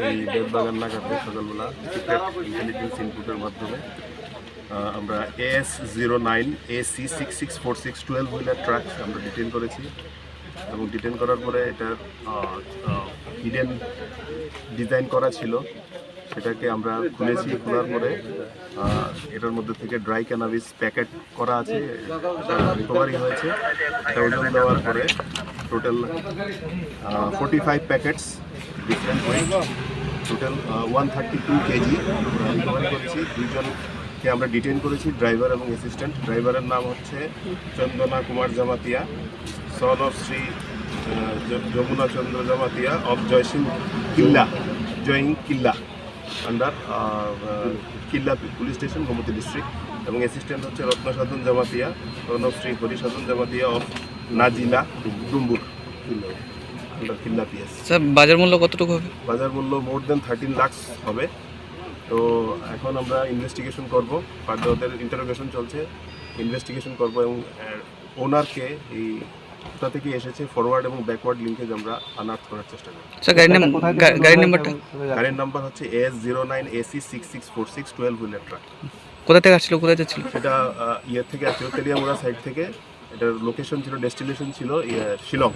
এই দেববাগান নাগাতে সকালবেলা secret intelligence ইনপুটের মাধ্যমে আমরা AS09 AC664612 হুইলার ট্রাক আমরা ডিটেইন করেছি এবং ডিটেইন করার পরে এটার হিডেন ডিজাইন করা ছিল, সেটাকে আমরা খুলেছি। খোলার পরে এটার মধ্যে থেকে ড্রাই ক্যানাবিস প্যাকেট করা আছে, রিকভারি হয়েছে। এটা ওজন দেওয়ার পরে total 45 packets different weight, total 132 kg recovery করেছি। দুইজনকে আমরা ডিটেইন করেছি, ড্রাইভার এবং অ্যাসিস্ট্যান্ট। ড্রাইভারের নাম হচ্ছে Chandana Kumar Jamatia, son of Shri Jamuna Chandra Jamatia of Jaysingh Killa under Killa police station, Gomati district. এবং অ্যাসিস্ট্যান্ট হচ্ছে Ratnasadhan Jamatia, son of Shri Harisadhan Jamatia of Najila Dumbur under Killa PS. Sir বাজার মূল্য কতটুকু হবে? বাজার মূল্য মোর দেন 13 লাখ হবে। তো এখন আমরা ইনভেস্টিগেশন করব, ফার্দার ওদের ইন্টারোগেশন চলছে, ইনভেস্টিগেশন করব এবং ওনারকে এই কোথা থেকে এসেছে ফরওয়ার্ড এবং ব্যাকওয়ার্ড লিঙ্কেজ আমরা আনার্থ করার চেষ্টা করব। স্যার গাড়ির নাম্বার হচ্ছে AS09 AC664612 হুইলার ট্রাক। কোথা থেকে আসছিল, কোথায় যাচ্ছিল? সেটা ইয়ে থেকে আসছিল, তেলিয়ামুড়া সাইড থেকে। এটার লোকেশন ছিল, ডেস্টিনেশন ছিল শিলং।